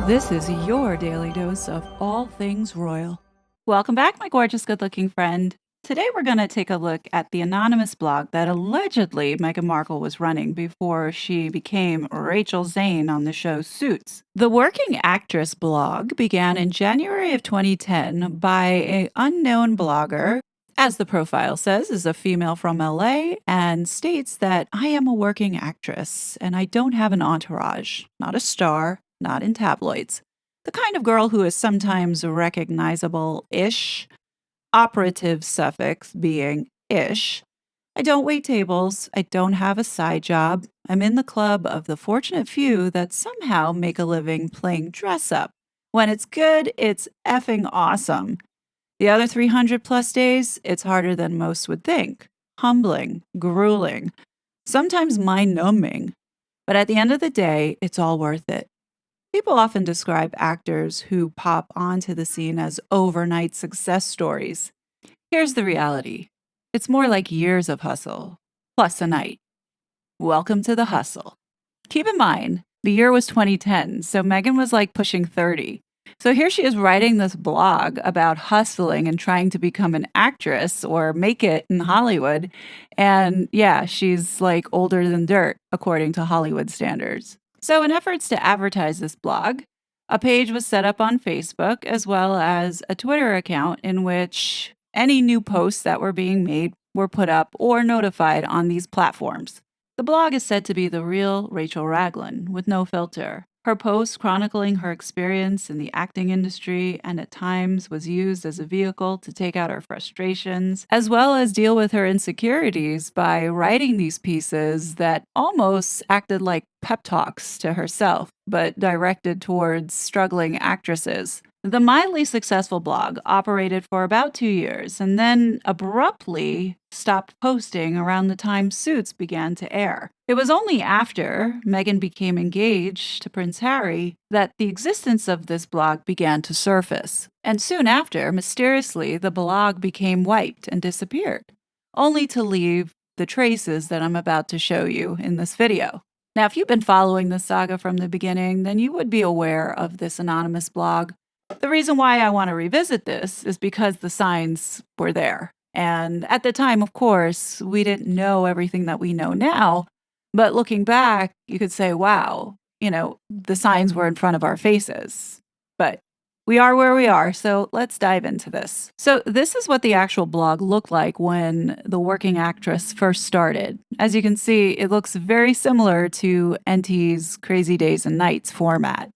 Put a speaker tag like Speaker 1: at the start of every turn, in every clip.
Speaker 1: This is your daily dose of all things royal. Welcome back, my gorgeous, good-looking friend. Today we're going to take a look at the anonymous blog that allegedly Meghan Markle was running before she became Rachel Zane on the show Suits. The Working Actress blog began in January of 2010 by an unknown blogger. As the profile says, is a female from LA and states that I am a working actress and I don't have an entourage, not a star, not in tabloids. The kind of girl who is sometimes recognizable-ish, operative suffix being ish. I don't wait tables. I don't have a side job. I'm in the club of the fortunate few that somehow make a living playing dress up. When it's good, it's effing awesome. The other 300 plus days, it's harder than most would think. Humbling, grueling, sometimes mind-numbing. But at the end of the day, it's all worth it. People often describe actors who pop onto the scene as overnight success stories. Here's the reality. It's more like years of hustle, plus a night. Welcome to the hustle. Keep in mind, the year was 2010, so Meghan was like pushing 30. So here she is writing this blog about hustling and trying to become an actress or make it in Hollywood. And yeah, she's like older than dirt, according to Hollywood standards. So in efforts to advertise this blog, a page was set up on Facebook as well as a Twitter account in which any new posts that were being made were put up or notified on these platforms. The blog is said to be the real Rachel Raglan, with no filter. Her post chronicling her experience in the acting industry and at times was used as a vehicle to take out her frustrations, as well as deal with her insecurities by writing these pieces that almost acted like pep talks to herself, but directed towards struggling actresses. The mildly successful blog operated for about 2 years and then abruptly stopped posting around the time Suits began to air. It was only after Meghan became engaged to Prince Harry that the existence of this blog began to surface. And soon after, mysteriously, the blog became wiped and disappeared, only to leave the traces that I'm about to show you in this video. Now, if you've been following the saga from the beginning, then you would be aware of this anonymous blog. The reason why I want to revisit this is because the signs were there. And at the time, of course, we didn't know everything that we know now. But looking back, you could say, wow, the signs were in front of our faces. But we are where we are, so let's dive into this. So this is what the actual blog looked like when The Working Actress first started. As you can see, it looks very similar to NT's Crazy Days and Nights format.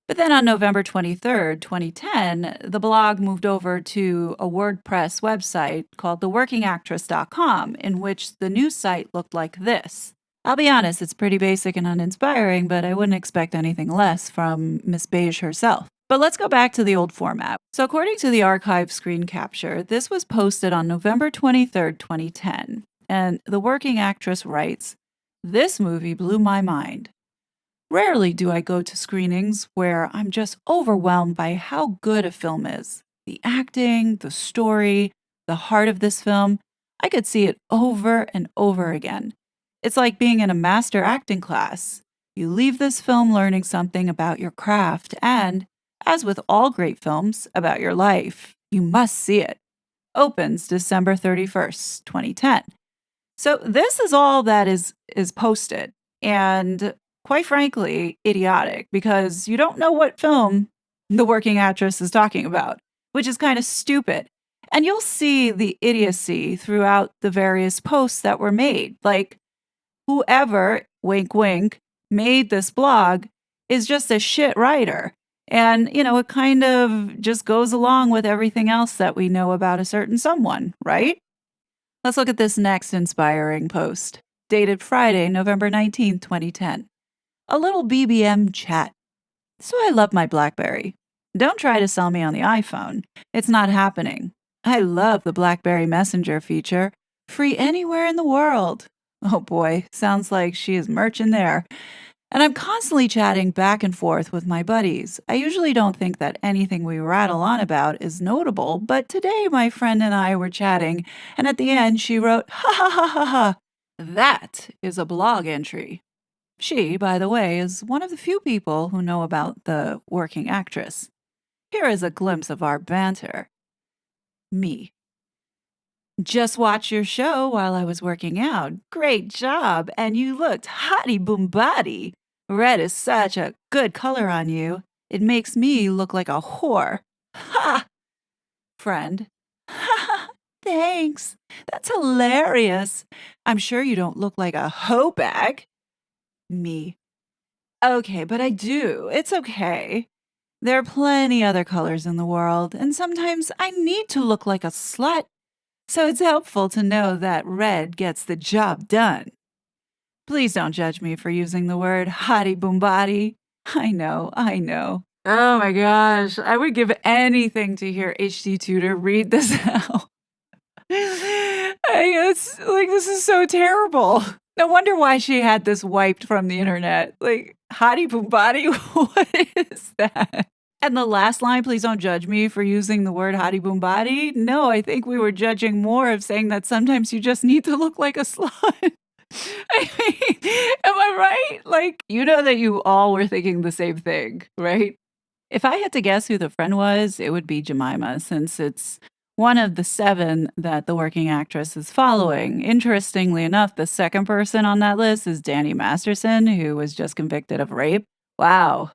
Speaker 1: But then on November 23rd, 2010, the blog moved over to a WordPress website called theworkingactress.com, in which the news site looked like this. I'll be honest, it's pretty basic and uninspiring, but I wouldn't expect anything less from Miss Beige herself. But let's go back to the old format. So according to the archive screen capture, this was posted on November 23rd, 2010. And The Working Actress writes, "This movie blew my mind. Rarely do I go to screenings where I'm just overwhelmed by how good a film is. The acting, the story, the heart of this film, I could see it over and over again. It's like being in a master acting class. You leave this film learning something about your craft and, as with all great films, about your life. You must see it." Opens December 31st, 2010. So this is all that is posted. And quite frankly, idiotic, because you don't know what film The Working Actress is talking about, which is kind of stupid. And you'll see the idiocy throughout the various posts that were made. Like, whoever, wink wink, made this blog is just a shit writer. And, it kind of just goes along with everything else that we know about a certain someone, right? Let's look at this next inspiring post, dated Friday, November 19th, 2010. A little BBM chat. So I love my BlackBerry. Don't try to sell me on the iPhone. It's not happening. I love the BlackBerry Messenger feature. Free anywhere in the world. Oh boy, sounds like she is merching there. And I'm constantly chatting back and forth with my buddies. I usually don't think that anything we rattle on about is notable, but today my friend and I were chatting, and at the end she wrote, "Ha ha ha ha ha. That is a blog entry." She, by the way, is one of the few people who know about the working actress. Here is a glimpse of our banter. Me. Just watched your show while I was working out. Great job. And you looked hottie boom body. Red is such a good color on you. It makes me look like a whore. Ha! Friend. Ha! Thanks. That's hilarious. I'm sure you don't look like a hoe bag. Me. Okay, but I do. It's okay. There are plenty other colors in the world, and sometimes I need to look like a slut. So it's helpful to know that red gets the job done. Please don't judge me for using the word hottie boom body. I know, I know. Oh my gosh, I would give anything to hear HD Tutor read this out. It's like, this is so terrible. No wonder why she had this wiped from the internet. Like, hottie boom body? What is that? And the last line, please don't judge me for using the word hottie boom body. No, I think we were judging more of saying that sometimes you just need to look like a slut. I mean, am I right? Like, you know that you all were thinking the same thing, right? If I had to guess who the friend was, it would be Jemima, since it's one of the 7 that the working actress is following. Interestingly enough, the second person on that list is Danny Masterson, who was just convicted of rape. Wow.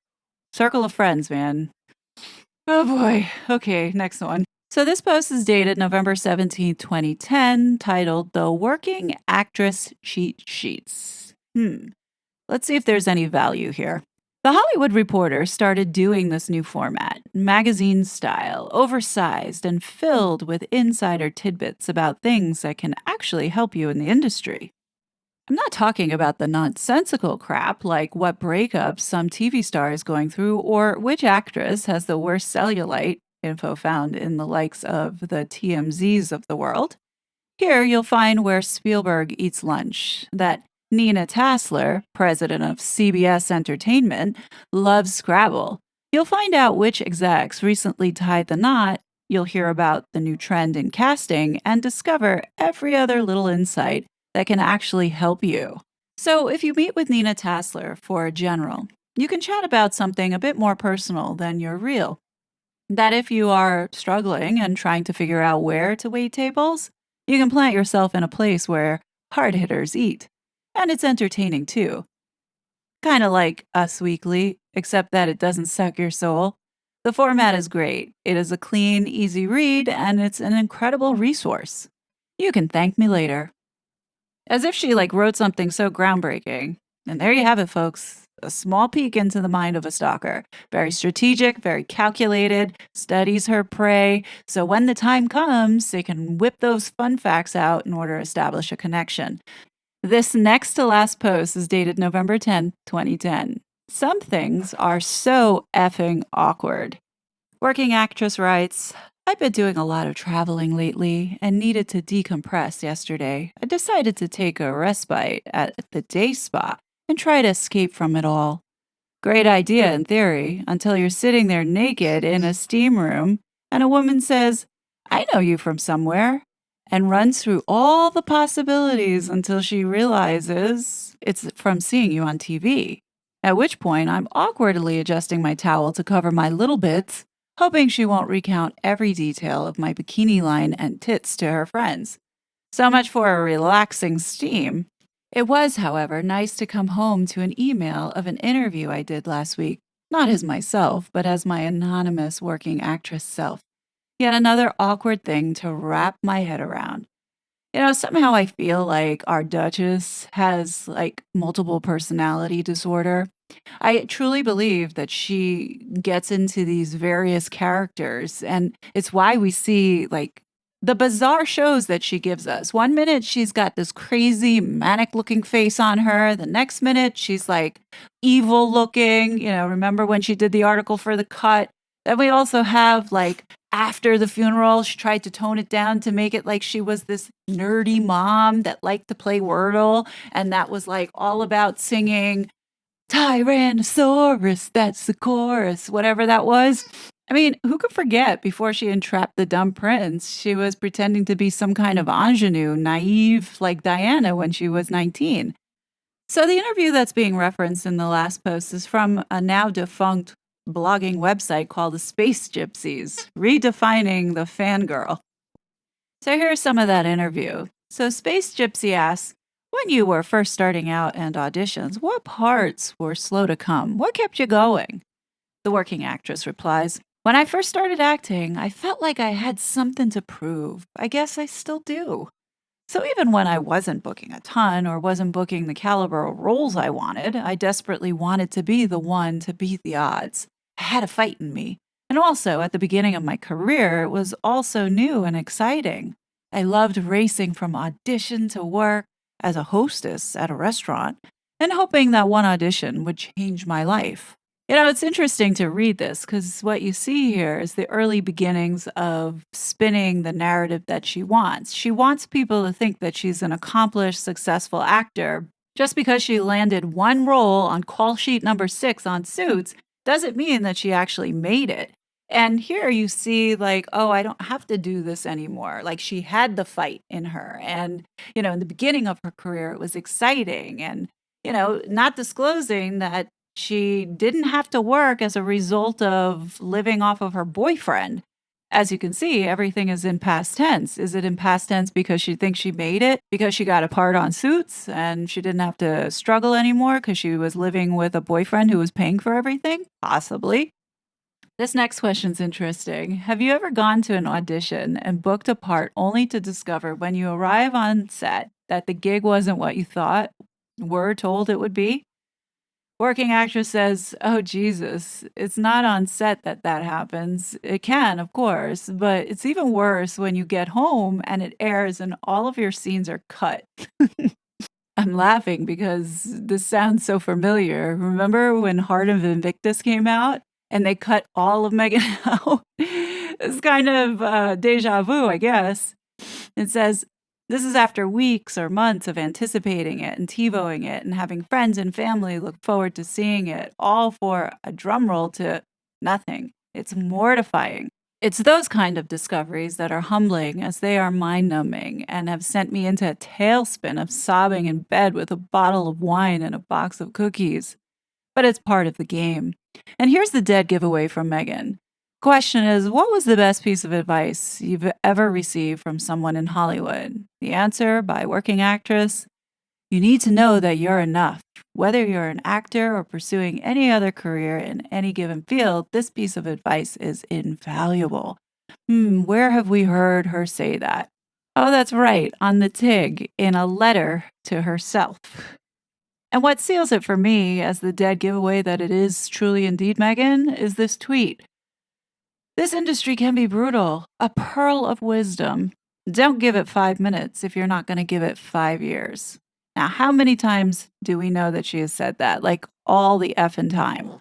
Speaker 1: Circle of friends, man. Oh boy. Okay, next one. So this post is dated November 17th, 2010, titled The Working Actress Cheat Sheets. Let's see if there's any value here. The Hollywood Reporter started doing this new format, magazine style, oversized and filled with insider tidbits about things that can actually help you in the industry. I'm not talking about the nonsensical crap like what breakups some TV star is going through or which actress has the worst cellulite, info found in the likes of the TMZs of the world. Here you'll find where Spielberg eats lunch, that Nina Tassler, president of CBS Entertainment, loves Scrabble. You'll find out which execs recently tied the knot. You'll hear about the new trend in casting and discover every other little insight that can actually help you. So, if you meet with Nina Tassler for a general, you can chat about something a bit more personal than your real. That if you are struggling and trying to figure out where to wait tables, you can plant yourself in a place where hard hitters eat. And it's entertaining too. Kind of like Us Weekly, except that it doesn't suck your soul. The format is great. It is a clean, easy read, and it's an incredible resource. You can thank me later. As if she wrote something so groundbreaking. And there you have it, folks. A small peek into the mind of a stalker. Very strategic, very calculated, studies her prey. So when the time comes, they can whip those fun facts out in order to establish a connection. This next to last post is dated November 10th, 2010. Some things are so effing awkward. Working actress writes, I've been doing a lot of traveling lately and needed to decompress yesterday. I decided to take a respite at the day spa and try to escape from it all. Great idea in theory, until you're sitting there naked in a steam room and a woman says, I know you from somewhere, and runs through all the possibilities until she realizes it's from seeing you on TV. At which point, I'm awkwardly adjusting my towel to cover my little bits, hoping she won't recount every detail of my bikini line and tits to her friends. So much for a relaxing steam. It was, however, nice to come home to an email of an interview I did last week, not as myself, but as my anonymous working actress self. Yet another awkward thing to wrap my head around. Somehow I feel like our Duchess has multiple personality disorder. I truly believe that she gets into these various characters, and it's why we see the bizarre shows that she gives us. One minute she's got this crazy manic looking face on her. The next minute she's evil looking. Remember when she did the article for The Cut? Then we also have after the funeral, she tried to tone it down to make it like she was this nerdy mom that liked to play Wordle. And that was all about singing Tyrannosaurus, that's the chorus, whatever that was. I mean, who could forget before she entrapped the dumb prince, she was pretending to be some kind of ingenue, naive like Diana when she was 19. So, the interview that's being referenced in the last post is from a now defunct blogging website called the Space Gypsies, redefining the fangirl. So, here's some of that interview. So, Space Gypsy asks, when you were first starting out and auditions, what parts were slow to come? What kept you going? The working actress replies, when I first started acting, I felt like I had something to prove. I guess I still do. So even when I wasn't booking a ton or wasn't booking the caliber of roles I wanted, I desperately wanted to be the one to beat the odds. I had a fight in me. And also, at the beginning of my career, it was also new and exciting. I loved racing from audition to work as a hostess at a restaurant and hoping that one audition would change my life. It's interesting to read this because what you see here is the early beginnings of spinning the narrative that she wants. She wants people to think that she's an accomplished, successful actor. Just because she landed one role on call sheet number 6 on Suits doesn't mean that she actually made it. And here you see, like, oh, I don't have to do this anymore. Like, she had the fight in her. And, in the beginning of her career, it was exciting. And, not disclosing that she didn't have to work as a result of living off of her boyfriend. As you can see, everything is in past tense. Is it in past tense because she thinks she made it? Because she got a part on Suits and she didn't have to struggle anymore because she was living with a boyfriend who was paying for everything? Possibly. This next question's interesting. Have you ever gone to an audition and booked a part only to discover when you arrive on set that the gig wasn't what you thought were told it would be? Working actress says, "Oh, Jesus, it's not on set that that happens. It can, of course, but it's even worse when you get home and it airs and all of your scenes are cut." I'm laughing because this sounds so familiar. Remember when Heart of Invictus came out and they cut all of Meghan out? It's kind of deja vu, I guess. It says, this is after weeks or months of anticipating it and TiVoing it and having friends and family look forward to seeing it, all for a drum roll to nothing. It's mortifying. It's those kind of discoveries that are humbling as they are mind numbing and have sent me into a tailspin of sobbing in bed with a bottle of wine and a box of cookies. But it's part of the game. And here's the dead giveaway from Meghan. Question is, what was the best piece of advice you've ever received from someone in Hollywood? The answer by working actress, you need to know that you're enough. Whether you're an actor or pursuing any other career in any given field, this piece of advice is invaluable. Where have we heard her say that? Oh, that's right, on the TIG, in a letter to herself. And what seals it for me as the dead giveaway that it is truly indeed Meghan is this tweet. This industry can be brutal, a pearl of wisdom. Don't give it 5 minutes if you're not going to give it 5 years. Now, how many times do we know that she has said that? Like all the effing time.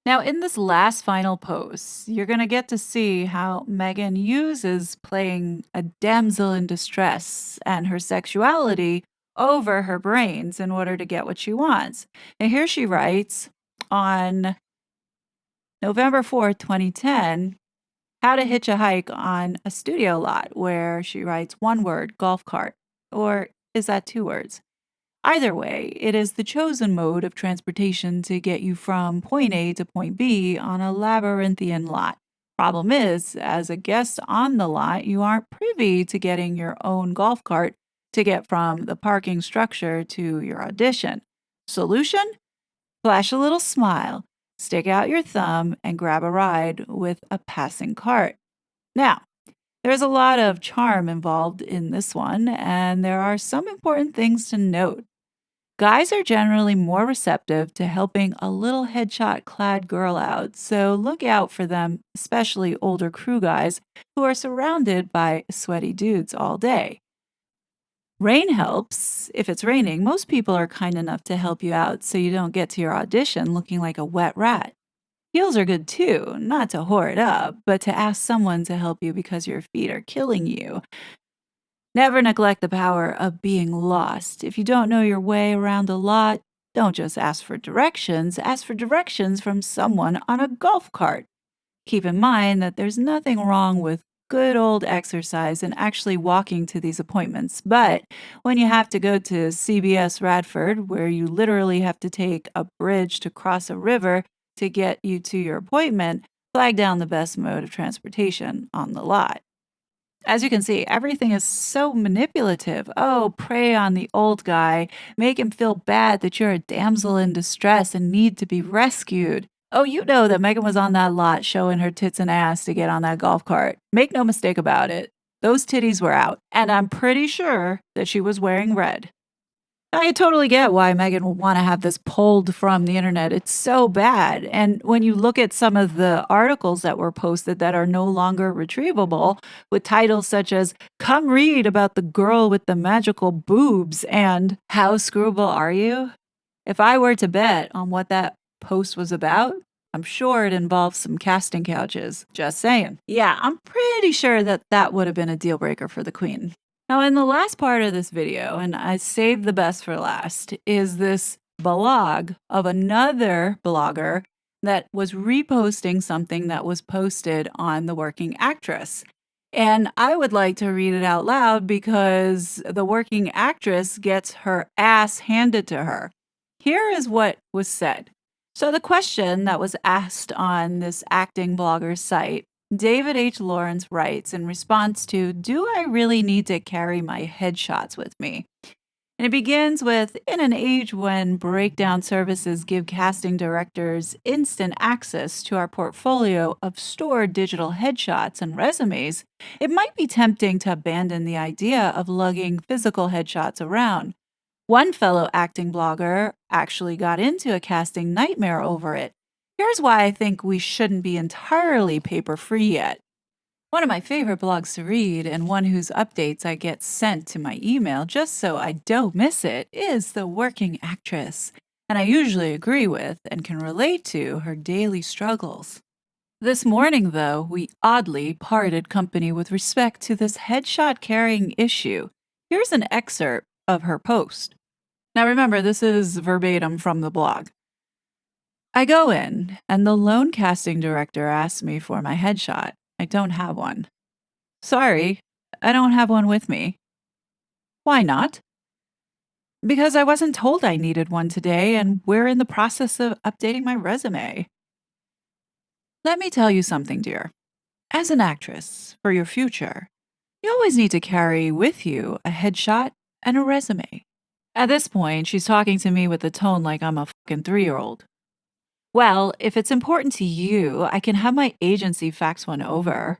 Speaker 1: Now, in this last final post, you're going to get to see how Meghan uses playing a damsel in distress and her sexuality over her brains in order to get what she wants. And here she writes on November 4th, 2010, how to hitch a hike on a studio lot, where she writes one word, golf cart. Or is that 2 words? Either way, it is the chosen mode of transportation to get you from point A to point B on a labyrinthian lot. Problem is, as a guest on the lot, you aren't privy to getting your own golf cart to get from the parking structure to your audition. Solution? Flash a little smile, stick out your thumb, and grab a ride with a passing cart. Now, there's a lot of charm involved in this one, and there are some important things to note. Guys are generally more receptive to helping a little headshot clad girl out, so look out for them, especially older crew guys who are surrounded by sweaty dudes all day. Rain helps. If it's raining, most people are kind enough to help you out so you don't get to your audition looking like a wet rat. Heels are good too, not to whore it up, but to ask someone to help you because your feet are killing you. Never neglect the power of being lost. If you don't know your way around a lot, don't just ask for directions from someone on a golf cart. Keep in mind that there's nothing wrong with good old exercise in actually walking to these appointments. But when you have to go to CBS Radford, where you literally have to take a bridge to cross a river to get you to your appointment, flag down the best mode of transportation on the lot. As you can see, everything is so manipulative. Oh, prey on the old guy, make him feel bad that you're a damsel in distress and need to be rescued. Oh, you know that Megan was on that lot showing her tits and ass to get on that golf cart. Make no mistake about it. Those titties were out, and I'm pretty sure that she was wearing red. I totally get why Megan would wanna have this pulled from the internet. It's so bad, and when you look at some of the articles that were posted that are no longer retrievable, with titles such as, "Come read about the girl with the magical boobs," and "How screwable are you?" If I were to bet on what that post was about, I'm sure it involves some casting couches. Just saying. Yeah, I'm pretty sure that that would have been a deal breaker for the queen. Now, in the last part of this video, and I saved the best for last, is this blog of another blogger that was reposting something that was posted on The Working Actress. And I would like to read it out loud because the working actress gets her ass handed to her. Here is what was said. So, the question that was asked on this acting blogger site, David H. Lawrence writes in response to, "Do I really need to carry my headshots with me?" And it begins with, "In an age when breakdown services give casting directors instant access to our portfolio of stored digital headshots and resumes, it might be tempting to abandon the idea of lugging physical headshots around. One fellow acting blogger actually got into a casting nightmare over it. Here's why I think we shouldn't be entirely paper free yet." One of my favorite blogs to read, and one whose updates I get sent to my email just so I don't miss it, is The Working Actress. And I usually agree with and can relate to her daily struggles. This morning, though, we oddly parted company with respect to this headshot carrying issue. Here's an excerpt of her post. Now remember, this is verbatim from the blog. "I go in, and the lone casting director asks me for my headshot. I don't have one. Sorry, I don't have one with me. Why not? Because I wasn't told I needed one today, and we're in the process of updating my resume. Let me tell you something, dear. As an actress, for your future, you always need to carry with you a headshot and a resume." At this point, she's talking to me with a tone like I'm a fucking 3-year-old. "Well, if it's important to you, I can have my agency fax one over."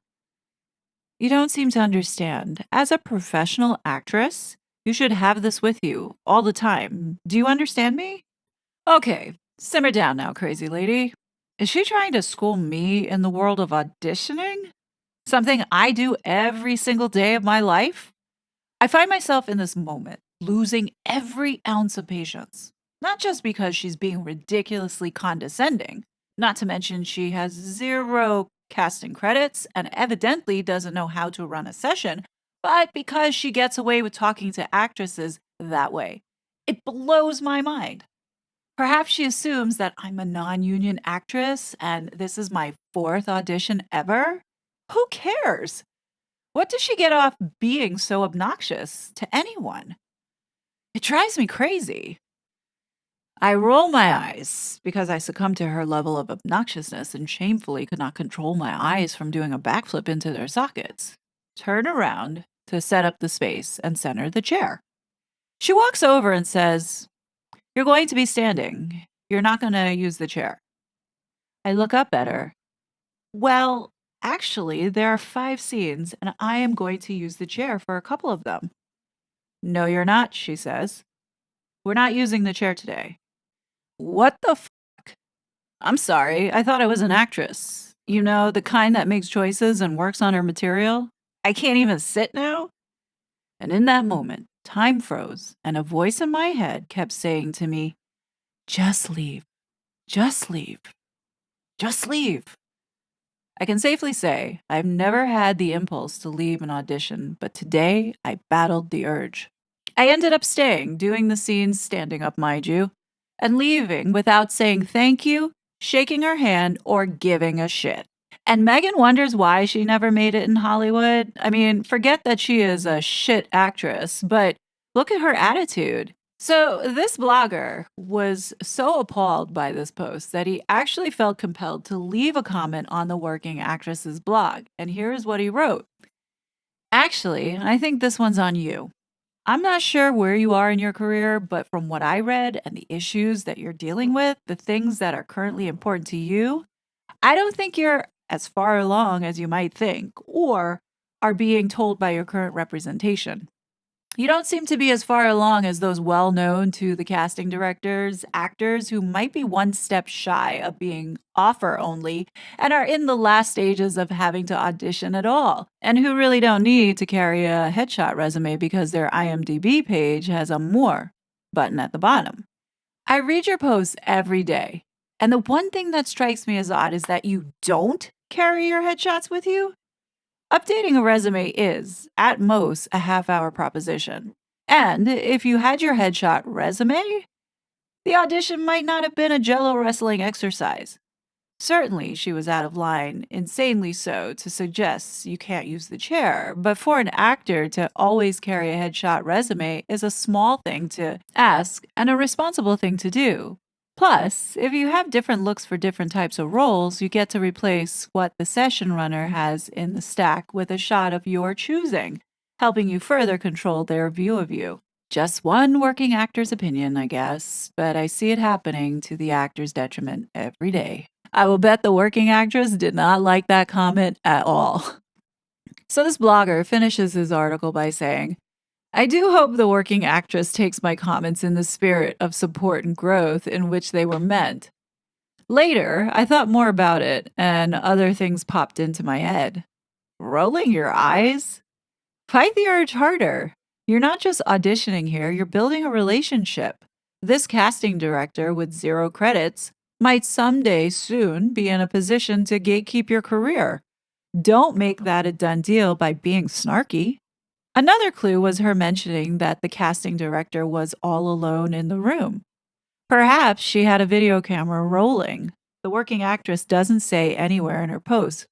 Speaker 1: You don't seem to understand. As a professional actress, you should have this with you all the time. Do you understand me? Okay, simmer down now, crazy lady. Is she trying to school me in the world of auditioning? Something I do every single day of my life? I find myself in this moment losing every ounce of patience. Not just because she's being ridiculously condescending, not to mention she has zero casting credits and evidently doesn't know how to run a session, but because she gets away with talking to actresses that way. It blows my mind. Perhaps she assumes that I'm a non union actress and this is my fourth audition ever? Who cares? What does she get off being so obnoxious to anyone? It drives me crazy. I roll my eyes because I succumb to her level of obnoxiousness and shamefully could not control my eyes from doing a backflip into their sockets. Turn around to set up the space and center the chair. She walks over and says, "You're going to be standing. You're not going to use the chair." I look up at her. "Well, actually, there are 5 scenes, and I am going to use the chair for a couple of them." "No, you're not," she says. "We're not using the chair today." What the fuck? I'm sorry, I thought I was an actress. You know, the kind that makes choices and works on her material? I can't even sit now? And in that moment, time froze, and a voice in my head kept saying to me, "Just leave, just leave, just leave." I can safely say I've never had the impulse to leave an audition, but today I battled the urge. I ended up staying, doing the scenes standing up, mind you, and leaving without saying thank you, shaking her hand, or giving a shit. And Meghan wonders why she never made it in Hollywood. I mean, forget that she is a shit actress, but look at her attitude. So, this blogger was so appalled by this post that he actually felt compelled to leave a comment on the working actress's blog. And here's what he wrote. Actually, I think this one's on you. I'm not sure where you are in your career, but from what I read and the issues that you're dealing with, the things that are currently important to you, I don't think you're as far along as you might think or are being told by your current representation. You don't seem to be as far along as those well known to the casting directors, actors who might be one step shy of being offer only and are in the last stages of having to audition at all, and who really don't need to carry a headshot resume because their IMDb page has a more button at the bottom. I read your posts every day, and the one thing that strikes me as odd is that you don't carry your headshots with you. Updating a resume is, at most, a half-hour proposition. And if you had your headshot resume, the audition might not have been a jello wrestling exercise. Certainly, she was out of line, insanely so, to suggest you can't use the chair, but for an actor to always carry a headshot resume is a small thing to ask and a responsible thing to do. Plus, if you have different looks for different types of roles, you get to replace what the session runner has in the stack with a shot of your choosing, helping you further control their view of you. Just one working actor's opinion, I guess, but I see it happening to the actor's detriment every day. I will bet the working actress did not like that comment at all. So this blogger finishes his article by saying, I do hope the working actress takes my comments in the spirit of support and growth in which they were meant. Later, I thought more about it, and other things popped into my head. Rolling your eyes? Fight the urge harder. You're not just auditioning here, you're building a relationship. This casting director with 0 credits might someday soon be in a position to gatekeep your career. Don't make that a done deal by being snarky. Another clue was her mentioning that the casting director was all alone in the room. Perhaps she had a video camera rolling. The working actress doesn't say anywhere in her post.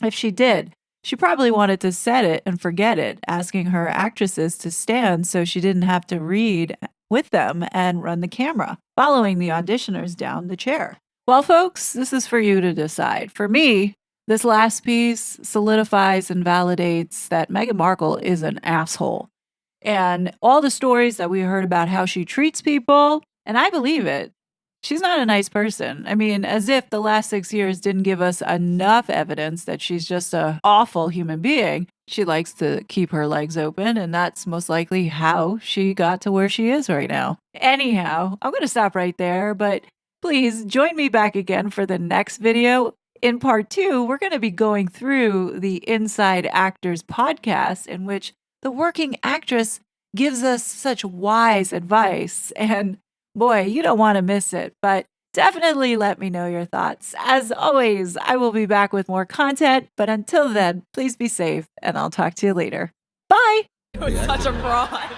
Speaker 1: If she did, she probably wanted to set it and forget it, asking her actresses to stand so she didn't have to read with them and run the camera, following the auditioners down the chair. Well, folks, this is for you to decide. For me, this last piece solidifies and validates that Meghan Markle is an asshole. And all the stories that we heard about how she treats people, and I believe it. She's not a nice person. I mean, as if the last 6 years didn't give us enough evidence that she's just a awful human being. She likes to keep her legs open, and that's most likely how she got to where she is right now. Anyhow, I'm going to stop right there, but please join me back again for the next video. In part 2, we're going to be going through the Inside Actors podcast, in which the working actress gives us such wise advice. And boy, you don't want to miss it, but definitely let me know your thoughts. As always, I will be back with more content, but until then, please be safe, and I'll talk to you later. Bye! You're such a fraud.